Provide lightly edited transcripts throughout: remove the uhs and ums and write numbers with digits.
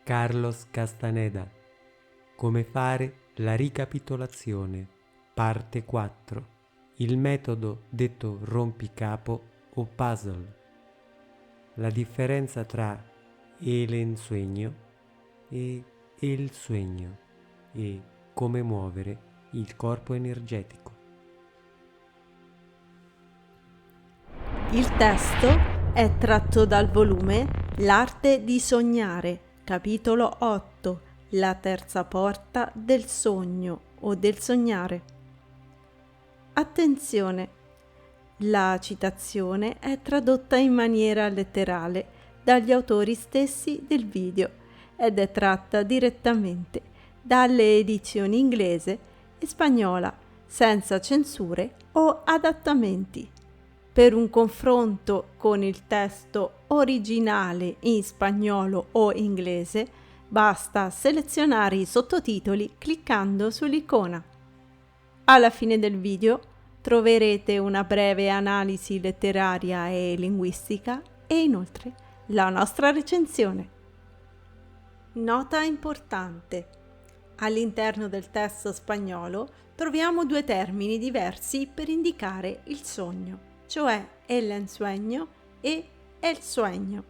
Carlos Castaneda. Come fare la ricapitolazione. Parte 4. Il metodo detto rompicapo o puzzle. La differenza tra el ensueño e il sueño e come muovere il corpo energetico. Il testo è tratto dal volume L'arte di sognare, capitolo 8, la terza porta del sogno o del sognare. Attenzione! La citazione è tradotta in maniera letterale dagli autori stessi del video ed è tratta direttamente dalle edizioni inglese e spagnola, senza censure o adattamenti. Per un confronto con il testo originale in spagnolo o inglese, basta selezionare i sottotitoli cliccando sull'icona. Alla fine del video troverete una breve analisi letteraria e linguistica e inoltre la nostra recensione. Nota importante. All'interno del testo spagnolo troviamo due termini diversi per indicare il sogno, cioè el ensueño e el sueño.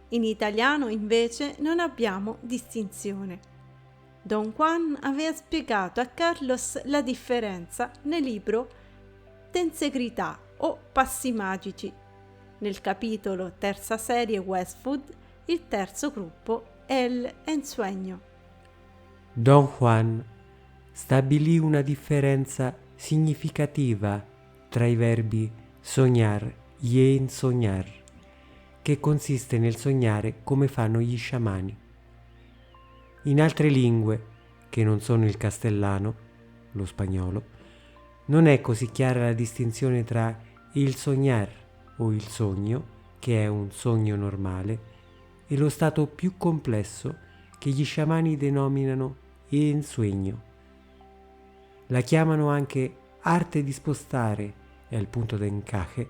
In italiano invece non abbiamo distinzione. Don Juan aveva spiegato a Carlos la differenza nel libro Tensegrità o Passi Magici. Nel capitolo terza serie Westwood, il terzo gruppo El Ensueño. Don Juan stabilì una differenza significativa tra i verbi soñar y ensoñar, che consiste nel sognare come fanno gli sciamani. In altre lingue, che non sono il castellano, lo spagnolo, non è così chiara la distinzione tra il soñar o il sogno, che è un sogno normale, e lo stato più complesso che gli sciamani denominano ensueño. La chiamano anche arte di spostare, è il punto d'encaje,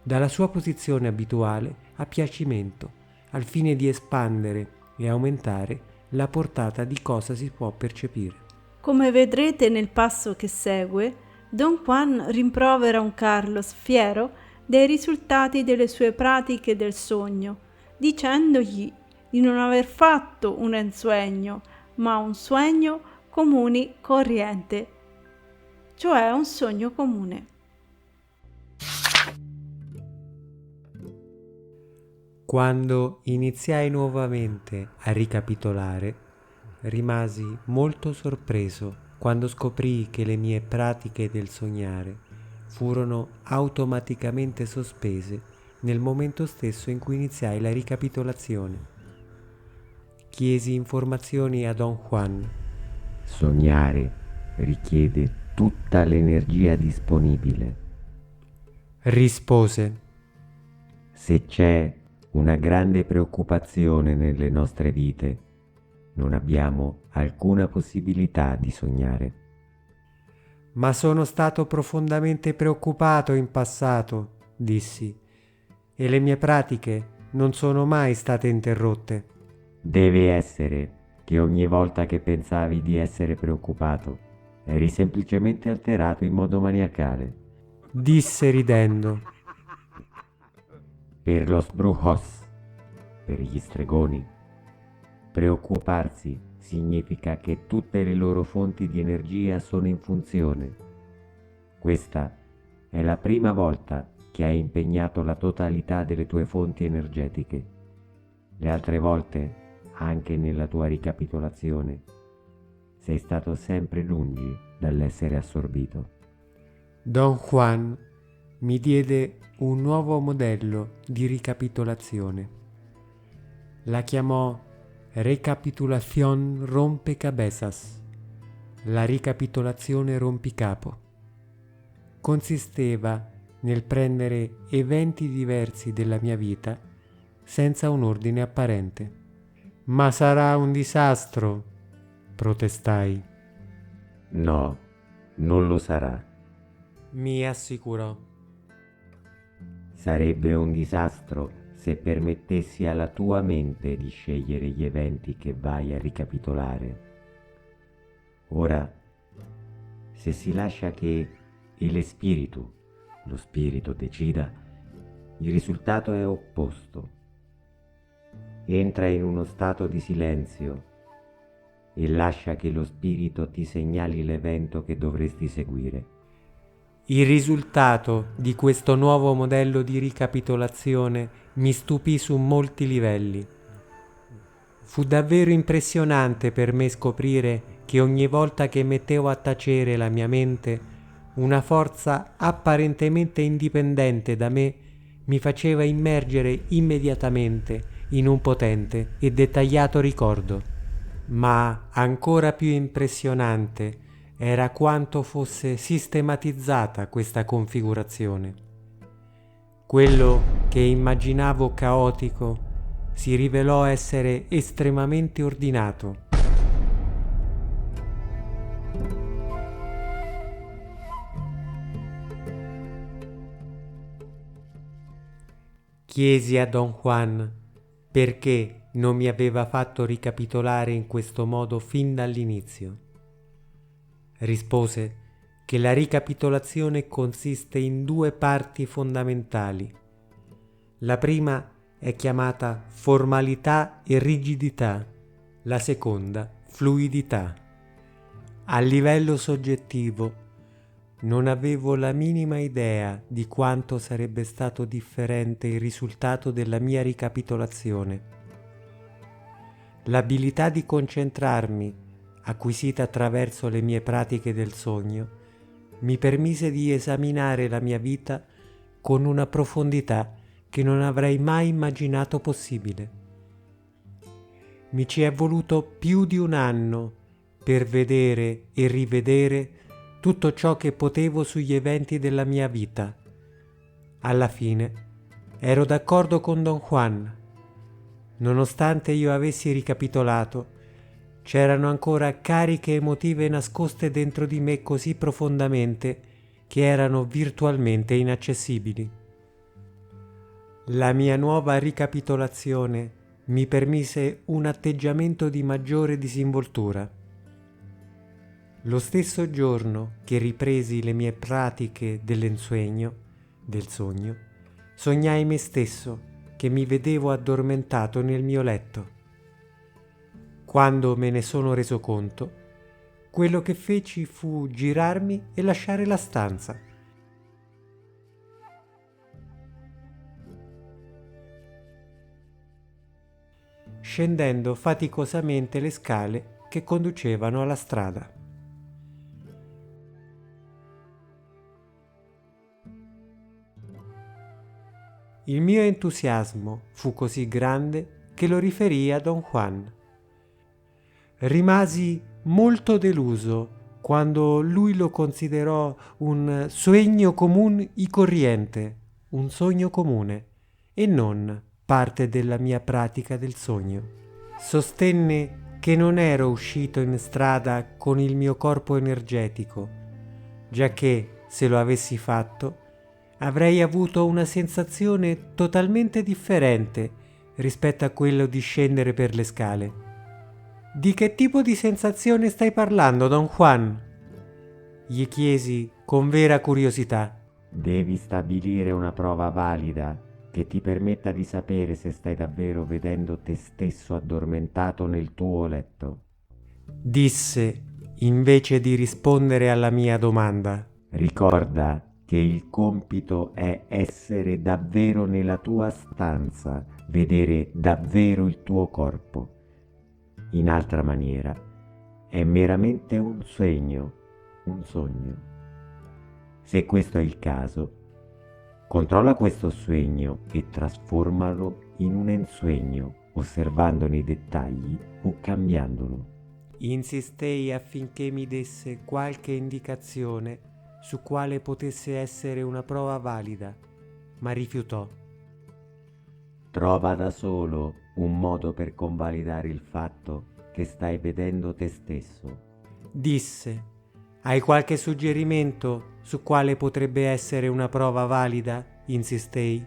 dalla sua posizione abituale a piacimento, al fine di espandere e aumentare la portata di cosa si può percepire. Come vedrete nel passo che segue, Don Juan rimprovera un Carlos fiero dei risultati delle sue pratiche del sogno, dicendogli di non aver fatto un ensueño, ma un sueño comune corriente, cioè un sogno comune. Quando iniziai nuovamente a ricapitolare, rimasi molto sorpreso quando scoprii che le mie pratiche del sognare furono automaticamente sospese nel momento stesso in cui iniziai la ricapitolazione. Chiesi informazioni a Don Juan. Sognare richiede tutta l'energia disponibile. Rispose: Se c'è una grande preoccupazione nelle nostre vite, non abbiamo alcuna possibilità di sognare. Ma sono stato profondamente preoccupato in passato, dissi, e le mie pratiche non sono mai state interrotte. Deve essere che ogni volta che pensavi di essere preoccupato, eri semplicemente alterato in modo maniacale. Disse ridendo. Per los brujos, per gli stregoni, preoccuparsi significa che tutte le loro fonti di energia sono in funzione. Questa è la prima volta che hai impegnato la totalità delle tue fonti energetiche. Le altre volte, anche nella tua ricapitolazione, sei stato sempre lungi dall'essere assorbito. Don Juan mi diede un nuovo modello di ricapitolazione. La chiamò Recapitulación rompecabezas, la ricapitolazione rompicapo. Consisteva nel prendere eventi diversi della mia vita senza un ordine apparente. Ma sarà un disastro, protestai. No, non lo sarà. Mi assicurò. Sarebbe un disastro se permettessi alla tua mente di scegliere gli eventi che vai a ricapitolare. Ora, se si lascia che lo spirito decida, il risultato è opposto. Entra in uno stato di silenzio e lascia che lo spirito ti segnali l'evento che dovresti seguire. Il risultato di questo nuovo modello di ricapitolazione mi stupì su molti livelli. Fu davvero impressionante per me scoprire che ogni volta che mettevo a tacere la mia mente, una forza apparentemente indipendente da me mi faceva immergere immediatamente in un potente e dettagliato ricordo. Ma ancora più impressionante era quanto fosse sistematizzata questa configurazione. Quello che immaginavo caotico si rivelò essere estremamente ordinato. Chiesi a Don Juan perché non mi aveva fatto ricapitolare in questo modo fin dall'inizio. Rispose che la ricapitolazione consiste in due parti fondamentali. La prima è chiamata formalità e rigidità, la seconda fluidità. A livello soggettivo non avevo la minima idea di quanto sarebbe stato differente il risultato della mia ricapitolazione. L'abilità di concentrarmi, acquisita attraverso le mie pratiche del sogno, mi permise di esaminare la mia vita con una profondità che non avrei mai immaginato possibile. Mi ci è voluto più di un anno per vedere e rivedere tutto ciò che potevo sugli eventi della mia vita. Alla fine ero d'accordo con Don Juan. Nonostante io avessi ricapitolato, c'erano ancora cariche emotive nascoste dentro di me così profondamente che erano virtualmente inaccessibili. La mia nuova ricapitolazione mi permise un atteggiamento di maggiore disinvoltura. Lo stesso giorno che ripresi le mie pratiche del sogno, sognai me stesso che mi vedevo addormentato nel mio letto. Quando me ne sono reso conto, quello che feci fu girarmi e lasciare la stanza. Scendendo faticosamente le scale che conducevano alla strada. Il mio entusiasmo fu così grande che lo riferii a Don Juan. Rimasi molto deluso quando lui lo considerò un sogno comune y corriente, un sogno comune, e non parte della mia pratica del sogno. Sostenne che non ero uscito in strada con il mio corpo energetico, giacché se lo avessi fatto avrei avuto una sensazione totalmente differente rispetto a quello di scendere per le scale. Di che tipo di sensazione stai parlando, Don Juan? Gli chiesi con vera curiosità. Devi stabilire una prova valida che ti permetta di sapere se stai davvero vedendo te stesso addormentato nel tuo letto. Disse, invece di rispondere alla mia domanda. Ricorda che il compito è essere davvero nella tua stanza, vedere davvero il tuo corpo. In altra maniera, è meramente un sogno. Se questo è il caso, controlla questo sogno e trasformalo in un ensueño, osservandone i dettagli o cambiandolo. Insistei affinché mi desse qualche indicazione su quale potesse essere una prova valida, ma rifiutò. Trova da solo un modo per convalidare il fatto che stai vedendo te stesso. Disse, hai qualche suggerimento su quale potrebbe essere una prova valida? Insistei.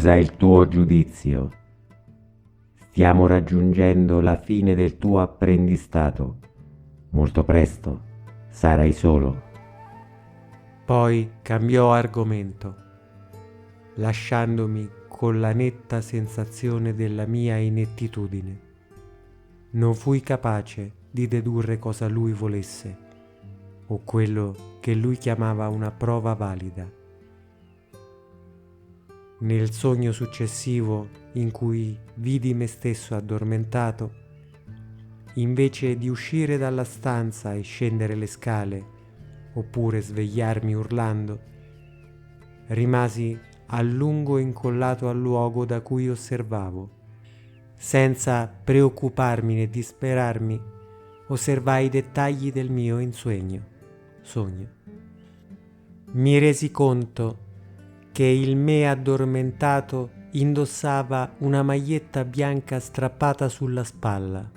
Scusa il tuo giudizio. Stiamo raggiungendo la fine del tuo apprendistato. Molto presto sarai solo. Poi cambiò argomento, lasciandomi con la netta sensazione della mia inettitudine. Non fui capace di dedurre cosa lui volesse, o quello che lui chiamava una prova valida. Nel sogno successivo, in cui vidi me stesso addormentato, invece di uscire dalla stanza e scendere le scale, oppure svegliarmi urlando, rimasi a lungo incollato al luogo da cui osservavo. Senza preoccuparmi né disperarmi, osservai i dettagli del mio sogno. Mi resi conto che il me addormentato indossava una maglietta bianca strappata sulla spalla.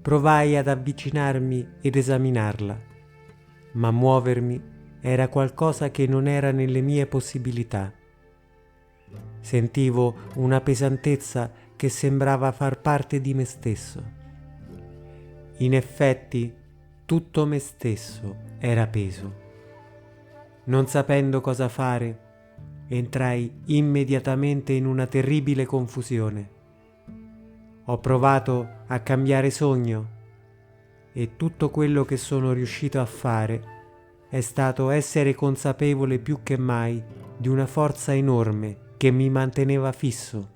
Provai ad avvicinarmi ed esaminarla, ma muovermi era qualcosa che non era nelle mie possibilità. Sentivo una pesantezza che sembrava far parte di me stesso. In effetti, tutto me stesso era peso. Non sapendo cosa fare, entrai immediatamente in una terribile confusione. Ho provato a cambiare sogno e tutto quello che sono riuscito a fare è stato essere consapevole più che mai di una forza enorme che mi manteneva fisso,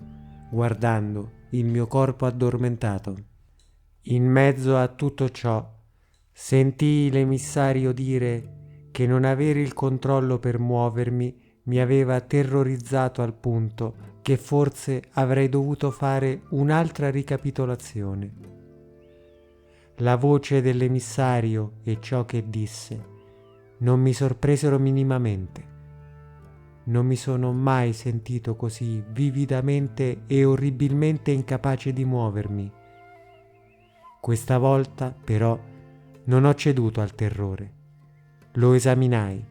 guardando il mio corpo addormentato. In mezzo a tutto ciò, sentii l'emissario dire che non avere il controllo per muovermi mi aveva terrorizzato al punto che forse avrei dovuto fare un'altra ricapitolazione. La voce dell'emissario e ciò che disse non mi sorpresero minimamente. Non mi sono mai sentito così vividamente e orribilmente incapace di muovermi. Questa volta, però, non ho ceduto al terrore. Lo esaminai.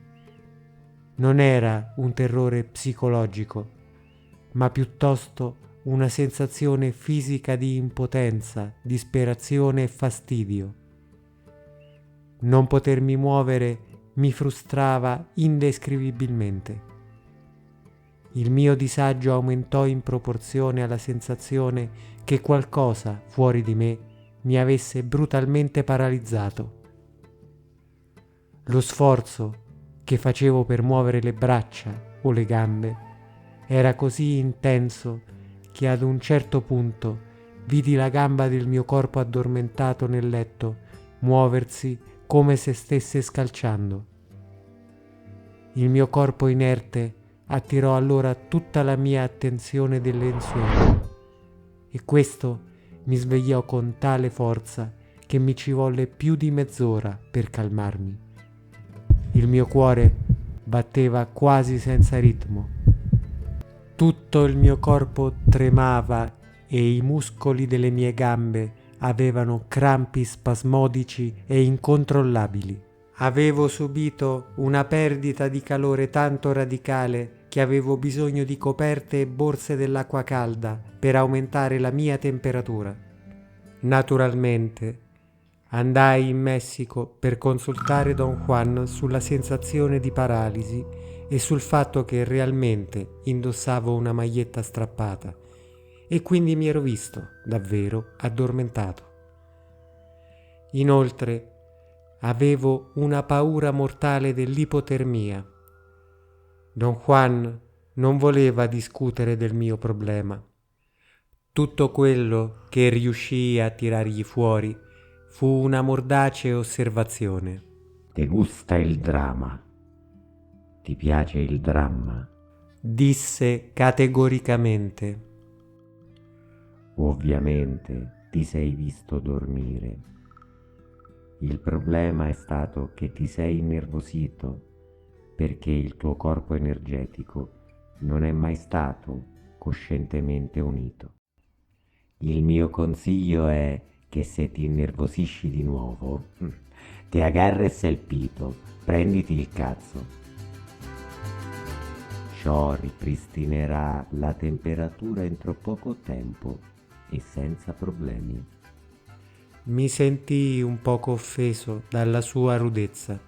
Non era un terrore psicologico, ma piuttosto una sensazione fisica di impotenza, disperazione e fastidio. Non potermi muovere mi frustrava indescrivibilmente. Il mio disagio aumentò in proporzione alla sensazione che qualcosa fuori di me mi avesse brutalmente paralizzato. Lo sforzo che facevo per muovere le braccia o le gambe era così intenso che ad un certo punto vidi la gamba del mio corpo addormentato nel letto muoversi come se stesse scalciando. Il mio corpo inerte attirò allora tutta la mia attenzione del lenzuolo e questo mi svegliò con tale forza che mi ci volle più di mezz'ora per calmarmi. Il mio cuore batteva quasi senza ritmo. Tutto il mio corpo tremava e i muscoli delle mie gambe avevano crampi spasmodici e incontrollabili. Avevo subito una perdita di calore tanto radicale che avevo bisogno di coperte e borse dell'acqua calda per aumentare la mia temperatura. Naturalmente, andai in Messico per consultare Don Juan sulla sensazione di paralisi e sul fatto che realmente indossavo una maglietta strappata e quindi mi ero visto davvero addormentato. Inoltre, avevo una paura mortale dell'ipotermia. Don Juan non voleva discutere del mio problema. Tutto quello che riuscii a tirargli fuori fu una mordace osservazione. Ti gusta il dramma? Ti piace il dramma? Disse categoricamente. Ovviamente ti sei visto dormire. Il problema è stato che ti sei innervosito perché il tuo corpo energetico non è mai stato coscientemente unito. Il mio consiglio è che se ti innervosisci di nuovo, ti agarres il pito, prenditi il cazzo. Ciò ripristinerà la temperatura entro poco tempo e senza problemi. Mi sentii un poco offeso dalla sua rudezza.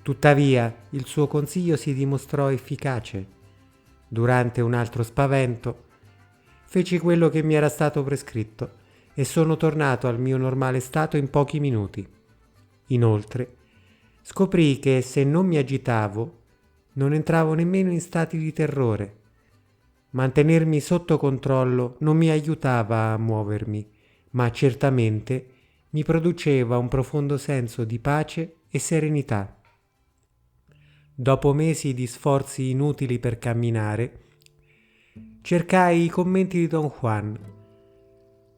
Tuttavia, il suo consiglio si dimostrò efficace. Durante un altro spavento, feci quello che mi era stato prescritto e sono tornato al mio normale stato in pochi minuti. Inoltre, scoprì che se non mi agitavo, non entravo nemmeno in stati di terrore. Mantenermi sotto controllo non mi aiutava a muovermi, ma certamente mi produceva un profondo senso di pace e serenità. Dopo mesi di sforzi inutili per camminare, cercai i commenti di Don Juan,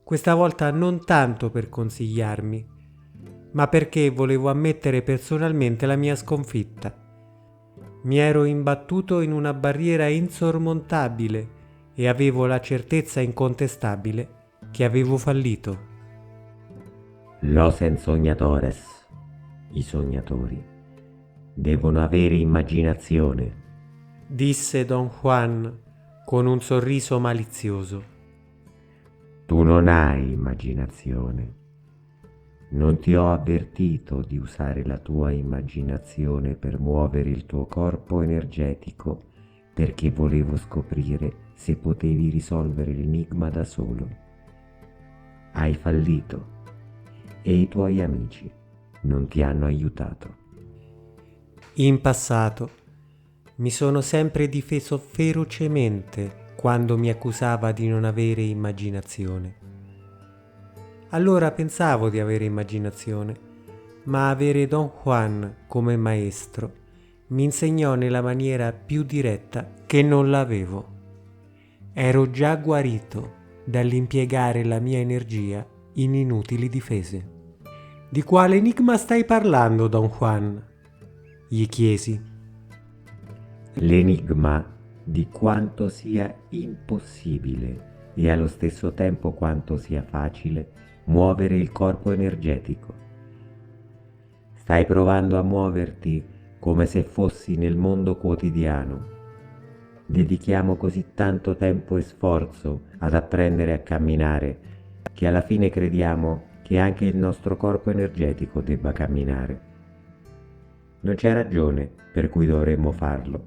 questa volta non tanto per consigliarmi, ma perché volevo ammettere personalmente la mia sconfitta. Mi ero imbattuto in una barriera insormontabile e avevo la certezza incontestabile che avevo fallito. Los ensoñadores, i sognatori, devono avere immaginazione, disse Don Juan con un sorriso malizioso. Tu non hai immaginazione. Non ti ho avvertito di usare la tua immaginazione per muovere il tuo corpo energetico perché volevo scoprire se potevi risolvere l'enigma da solo. Hai fallito e i tuoi amici non ti hanno aiutato. In passato mi sono sempre difeso ferocemente quando mi accusava di non avere immaginazione. Allora pensavo di avere immaginazione, ma avere Don Juan come maestro mi insegnò nella maniera più diretta che non l'avevo. Ero già guarito dall'impiegare la mia energia in inutili difese. Di quale enigma stai parlando, Don Juan? Gli chiesi. L'enigma di quanto sia impossibile e allo stesso tempo quanto sia facile muovere il corpo energetico. Stai provando a muoverti come se fossi nel mondo quotidiano. Dedichiamo così tanto tempo e sforzo ad apprendere a camminare che alla fine crediamo che anche il nostro corpo energetico debba camminare. Non c'è ragione per cui dovremmo farlo,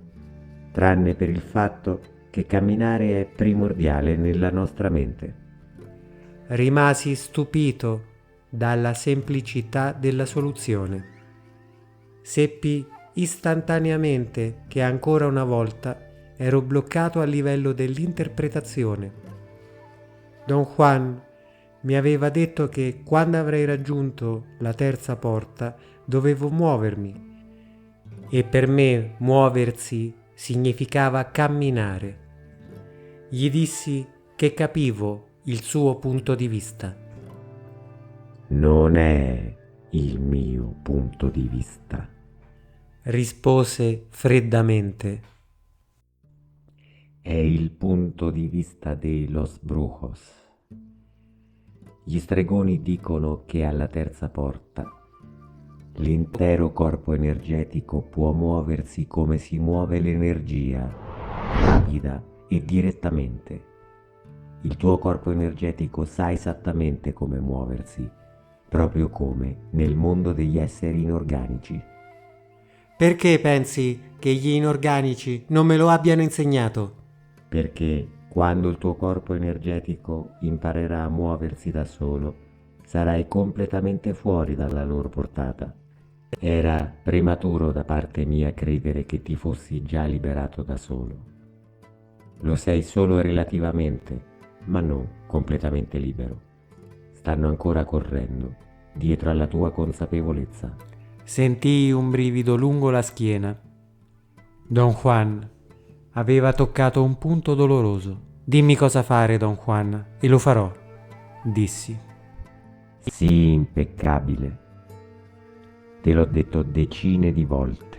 tranne per il fatto che camminare è primordiale nella nostra mente. Rimasi stupito dalla semplicità della soluzione. Seppi istantaneamente che ancora una volta ero bloccato a livello dell'interpretazione. Don Juan mi aveva detto che quando avrei raggiunto la terza porta dovevo muovermi e per me muoversi significava camminare. Gli dissi che capivo il suo punto di vista. Non è il mio punto di vista, rispose freddamente. è il punto di vista de los brujos. Gli stregoni dicono che alla terza porta l'intero corpo energetico può muoversi come si muove l'energia, rapida e direttamente. Il tuo corpo energetico sa esattamente come muoversi, proprio come nel mondo degli esseri inorganici. Perché pensi che gli inorganici non me lo abbiano insegnato? Perché quando il tuo corpo energetico imparerà a muoversi da solo, sarai completamente fuori dalla loro portata. Era prematuro da parte mia credere che ti fossi già liberato da solo. Lo sei solo relativamente, ma non completamente libero. Stanno ancora correndo, dietro alla tua consapevolezza. Sentii un brivido lungo la schiena. Don Juan aveva toccato un punto doloroso. Dimmi cosa fare, Don Juan, e lo farò, dissi. Sii impeccabile. Te l'ho detto decine di volte.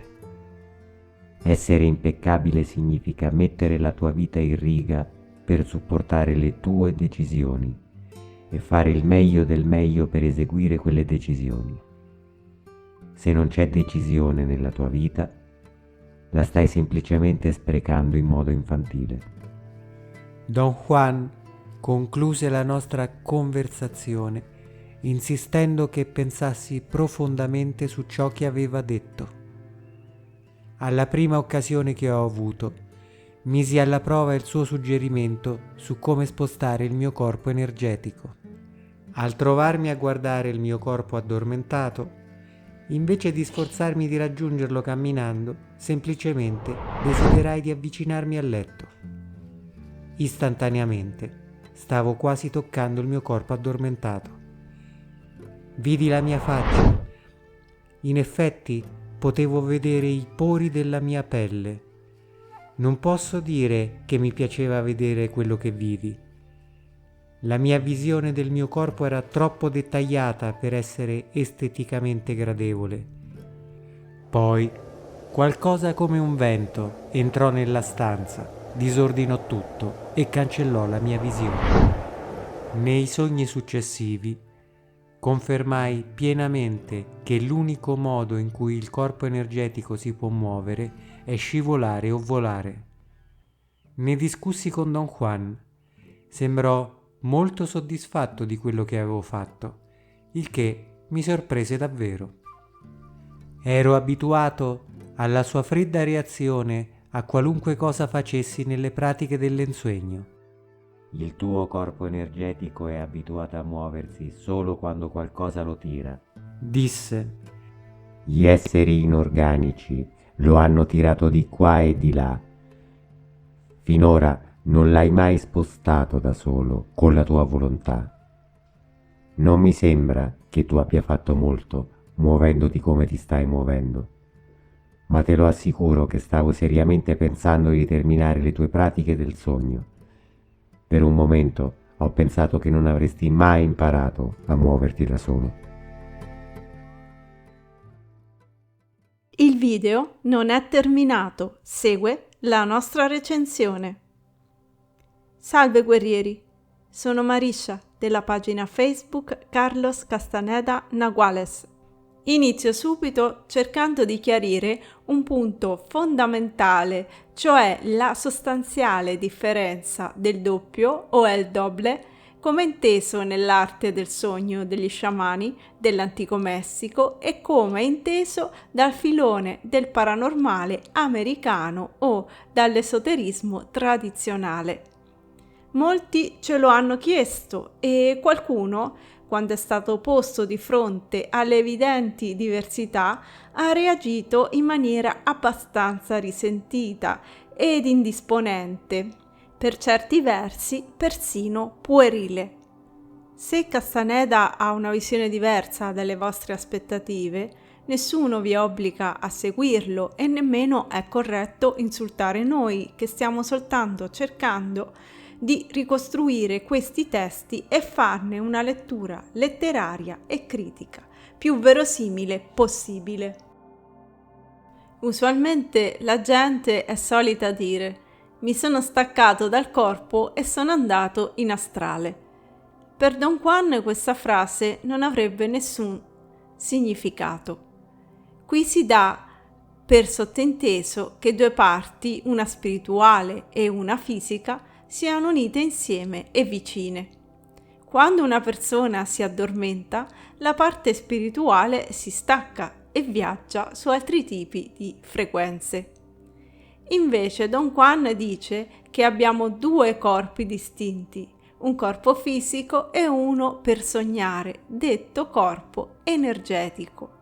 Essere impeccabile significa mettere la tua vita in riga per supportare le tue decisioni e fare il meglio del meglio per eseguire quelle decisioni. Se non c'è decisione nella tua vita, la stai semplicemente sprecando in modo infantile. Don Juan concluse la nostra conversazione insistendo che pensassi profondamente su ciò che aveva detto. Alla prima occasione che ho avuto, misi alla prova il suo suggerimento su come spostare il mio corpo energetico. Al trovarmi a guardare il mio corpo addormentato, invece di sforzarmi di raggiungerlo camminando, semplicemente desiderai di avvicinarmi al letto. Istantaneamente stavo quasi toccando il mio corpo addormentato. Vidi la mia faccia. In effetti potevo vedere i pori della mia pelle. Non posso dire che mi piaceva vedere quello che vidi. La mia visione del mio corpo era troppo dettagliata per essere esteticamente gradevole. Poi qualcosa come un vento entrò nella stanza, disordinò tutto e cancellò la mia visione. Nei sogni successivi confermai pienamente che l'unico modo in cui il corpo energetico si può muovere è scivolare o volare. Ne discussi con Don Juan. Sembrò molto soddisfatto di quello che avevo fatto, il che mi sorprese davvero. Ero abituato alla sua fredda reazione a qualunque cosa facessi nelle pratiche dell'ensuegno. Il tuo corpo energetico è abituato a muoversi solo quando qualcosa lo tira, disse. Gli esseri inorganici lo hanno tirato di qua e di là. Finora non l'hai mai spostato da solo con la tua volontà. Non mi sembra che tu abbia fatto molto muovendoti come ti stai muovendo, ma te lo assicuro che stavo seriamente pensando di terminare le tue pratiche del sogno. Per un momento ho pensato che non avresti mai imparato a muoverti da solo. Il video non è terminato, segue la nostra recensione. Salve guerrieri, sono Marisha della pagina Facebook Carlos Castaneda Naguales. Inizio subito cercando di chiarire un punto fondamentale, cioè la sostanziale differenza del doppio o el doble, come inteso nell'arte del sogno degli sciamani dell'antico Messico e come inteso dal filone del paranormale americano o dall'esoterismo tradizionale. Molti ce lo hanno chiesto e qualcuno, quando è stato posto di fronte alle evidenti diversità, ha reagito in maniera abbastanza risentita ed indisponente, per certi versi persino puerile. Se Castaneda ha una visione diversa dalle vostre aspettative, nessuno vi obbliga a seguirlo e nemmeno è corretto insultare noi che stiamo soltanto cercando di ricostruire questi testi e farne una lettura letteraria e critica più verosimile possibile. Usualmente la gente è solita dire: mi sono staccato dal corpo e sono andato in astrale. Per Don Juan questa frase non avrebbe nessun significato. Qui si dà per sottinteso che due parti, una spirituale e una fisica, siano unite insieme e vicine. Quando una persona si addormenta, la parte spirituale si stacca e viaggia su altri tipi di frequenze. Invece Don Juan dice che abbiamo due corpi distinti, un corpo fisico e uno per sognare, detto corpo energetico.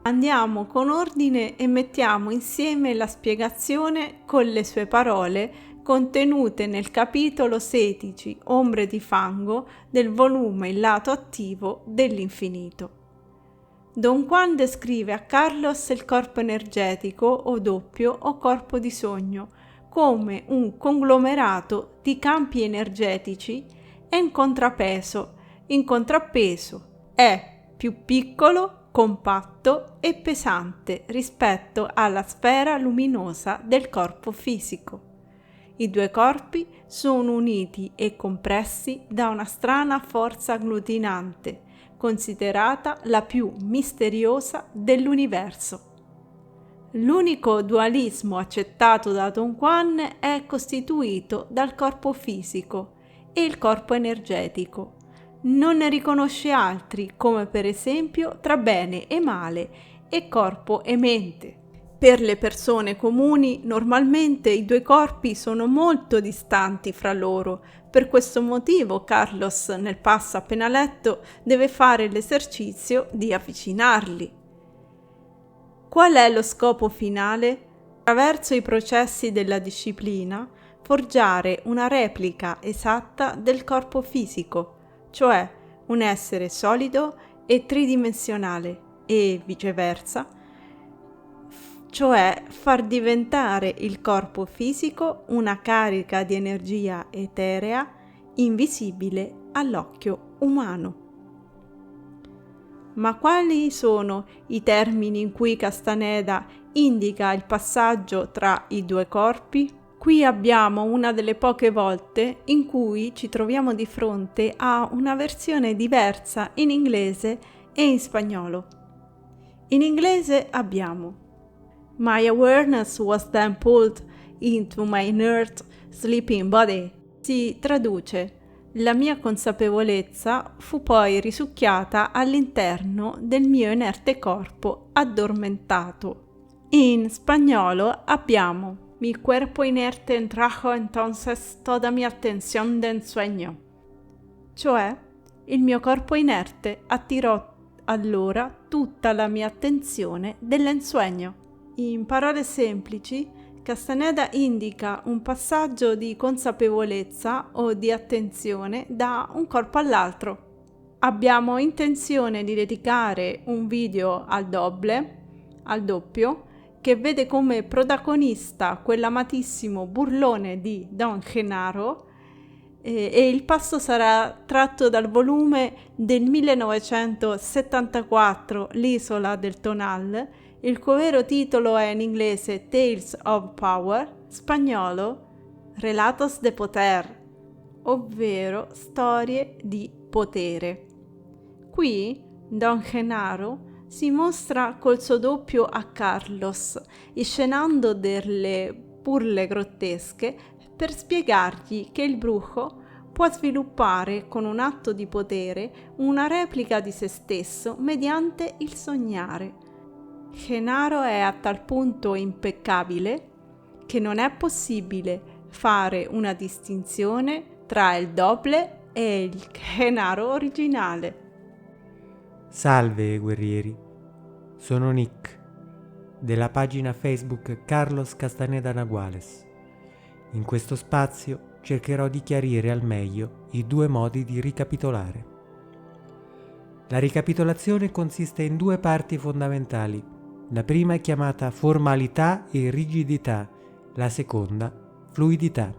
Andiamo con ordine e mettiamo insieme la spiegazione con le sue parole contenute nel capitolo 16 Ombre di fango del volume Il lato attivo dell'infinito. Don Juan descrive a Carlos il corpo energetico o doppio o corpo di sogno come un conglomerato di campi energetici e in contrappeso è più piccolo, compatto e pesante rispetto alla sfera luminosa del corpo fisico. I due corpi sono uniti e compressi da una strana forza agglutinante, considerata la più misteriosa dell'universo. L'unico dualismo accettato da Don Juan è costituito dal corpo fisico e il corpo energetico. Non ne riconosce altri, come per esempio tra bene e male e corpo e mente. Per le persone comuni, normalmente i due corpi sono molto distanti fra loro. Per questo motivo Carlos, nel passo appena letto, deve fare l'esercizio di avvicinarli. Qual è lo scopo finale? Attraverso i processi della disciplina, forgiare una replica esatta del corpo fisico, cioè un essere solido e tridimensionale, e viceversa, cioè far diventare il corpo fisico una carica di energia eterea invisibile all'occhio umano. Ma quali sono i termini in cui Castaneda indica il passaggio tra i due corpi? Qui abbiamo una delle poche volte in cui ci troviamo di fronte a una versione diversa in inglese e in spagnolo. In inglese abbiamo: My awareness was then pulled into my inert sleeping body. Si traduce: la mia consapevolezza fu poi risucchiata all'interno del mio inerte corpo addormentato. In spagnolo abbiamo: Mi cuerpo inerte trajo entonces toda mi atención del sueño. Cioè, il mio corpo inerte attirò allora tutta la mia attenzione dell'ensueño. In parole semplici, Castaneda indica un passaggio di consapevolezza o di attenzione da un corpo all'altro. Abbiamo intenzione di dedicare un video al doppio, che vede come protagonista quell'amatissimo burlone di Don Genaro, e il passo sarà tratto dal volume del 1974 L'isola del Tonal, il cui vero titolo è in inglese Tales of Power, spagnolo Relatos de Poder, ovvero storie di potere. Qui Don Genaro si mostra col suo doppio a Carlos, inscenando delle burle grottesche per spiegargli che il brujo può sviluppare con un atto di potere una replica di se stesso mediante il sognare. Genaro è a tal punto impeccabile che non è possibile fare una distinzione tra il doble e il Genaro originale. Salve guerrieri, sono Nick, della pagina Facebook Carlos Castaneda Naguales. In questo spazio cercherò di chiarire al meglio i due modi di ricapitolare. La ricapitolazione consiste in due parti fondamentali. La prima è chiamata formalità e rigidità, la seconda fluidità.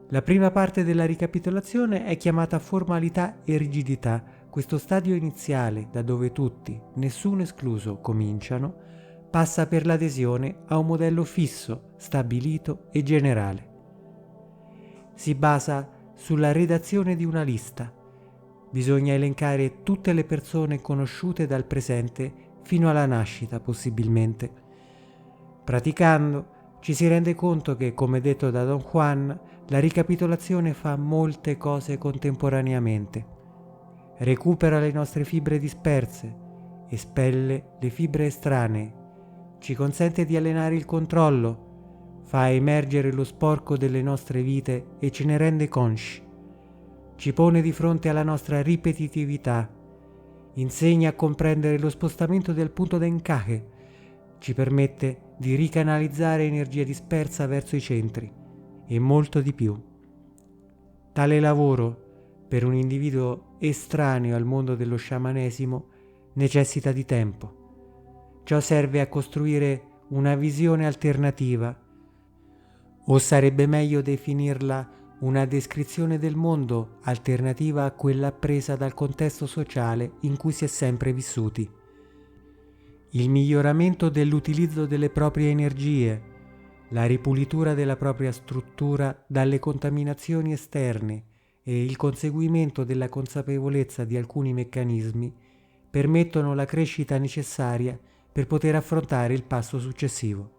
La prima parte della ricapitolazione è chiamata formalità e rigidità, questo stadio iniziale da dove tutti, nessuno escluso, cominciano, passa per l'adesione a un modello fisso, stabilito e generale. Si basa sulla redazione di una lista. Bisogna elencare tutte le persone conosciute dal presente fino alla nascita, possibilmente. Praticando, ci si rende conto che, come detto da Don Juan, la ricapitolazione fa molte cose contemporaneamente. Recupera le nostre fibre disperse, espelle le fibre estranee, ci consente di allenare il controllo, fa emergere lo sporco delle nostre vite e ce ne rende consci, ci pone di fronte alla nostra ripetitività, insegna a comprendere lo spostamento del punto d'encaje, ci permette di ricanalizzare energia dispersa verso i centri e molto di più. Tale lavoro, per un individuo estraneo al mondo dello sciamanesimo, necessita di tempo. Ciò serve a costruire una visione alternativa, o sarebbe meglio definirla una descrizione del mondo alternativa a quella presa dal contesto sociale in cui si è sempre vissuti. Il miglioramento dell'utilizzo delle proprie energie, la ripulitura della propria struttura dalle contaminazioni esterne e il conseguimento della consapevolezza di alcuni meccanismi permettono la crescita necessaria per poter affrontare il passo successivo.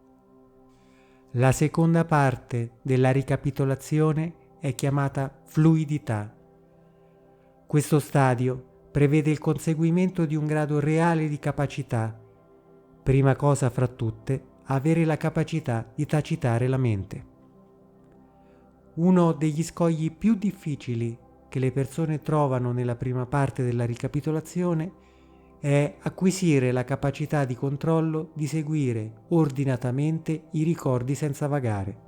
La seconda parte della ricapitolazione è chiamata fluidità. Questo stadio prevede il conseguimento di un grado reale di capacità, prima cosa fra tutte, avere la capacità di tacitare la mente. Uno degli scogli più difficili che le persone trovano nella prima parte della ricapitolazione è acquisire la capacità di controllo di seguire ordinatamente i ricordi senza vagare.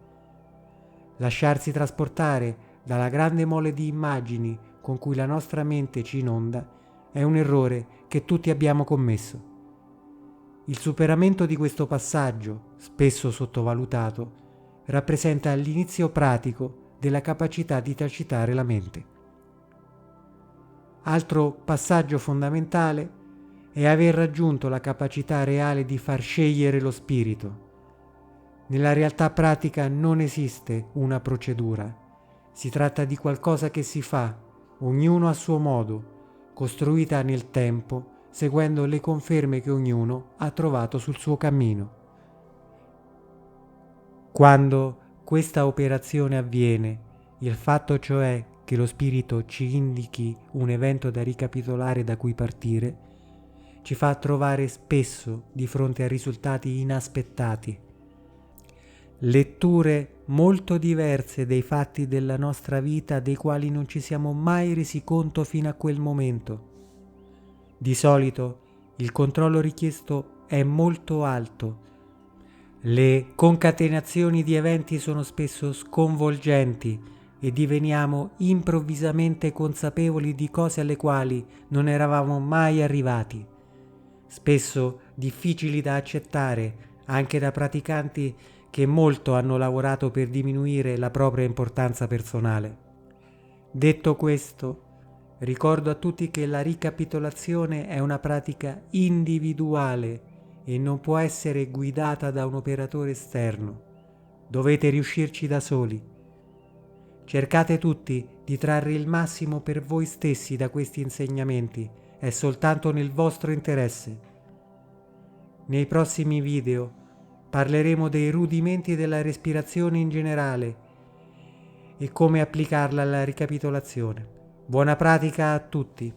Lasciarsi trasportare dalla grande mole di immagini con cui la nostra mente ci inonda è un errore che tutti abbiamo commesso. Il superamento di questo passaggio, spesso sottovalutato, rappresenta l'inizio pratico della capacità di tacitare la mente. Altro passaggio fondamentale è aver raggiunto la capacità reale di far scegliere lo spirito. Nella realtà pratica non esiste una procedura, si tratta di qualcosa che si fa, ognuno a suo modo, costruita nel tempo, seguendo le conferme che ognuno ha trovato sul suo cammino. Quando questa operazione avviene, il fatto cioè che lo spirito ci indichi un evento da ricapitolare da cui partire, ci fa trovare spesso di fronte a risultati inaspettati, letture molto diverse dei fatti della nostra vita dei quali non ci siamo mai resi conto fino a quel momento. Di solito il controllo richiesto è molto alto. Le concatenazioni di eventi sono spesso sconvolgenti e diveniamo improvvisamente consapevoli di cose alle quali non eravamo mai arrivati, spesso difficili da accettare anche da praticanti che molto hanno lavorato per diminuire la propria importanza personale. Detto questo, ricordo a tutti che la ricapitolazione è una pratica individuale e non può essere guidata da un operatore esterno. Dovete riuscirci da soli. Cercate tutti di trarre il massimo per voi stessi da questi insegnamenti, è soltanto nel vostro interesse. Nei prossimi video parleremo dei rudimenti della respirazione in generale e come applicarla alla ricapitolazione. Buona pratica a tutti!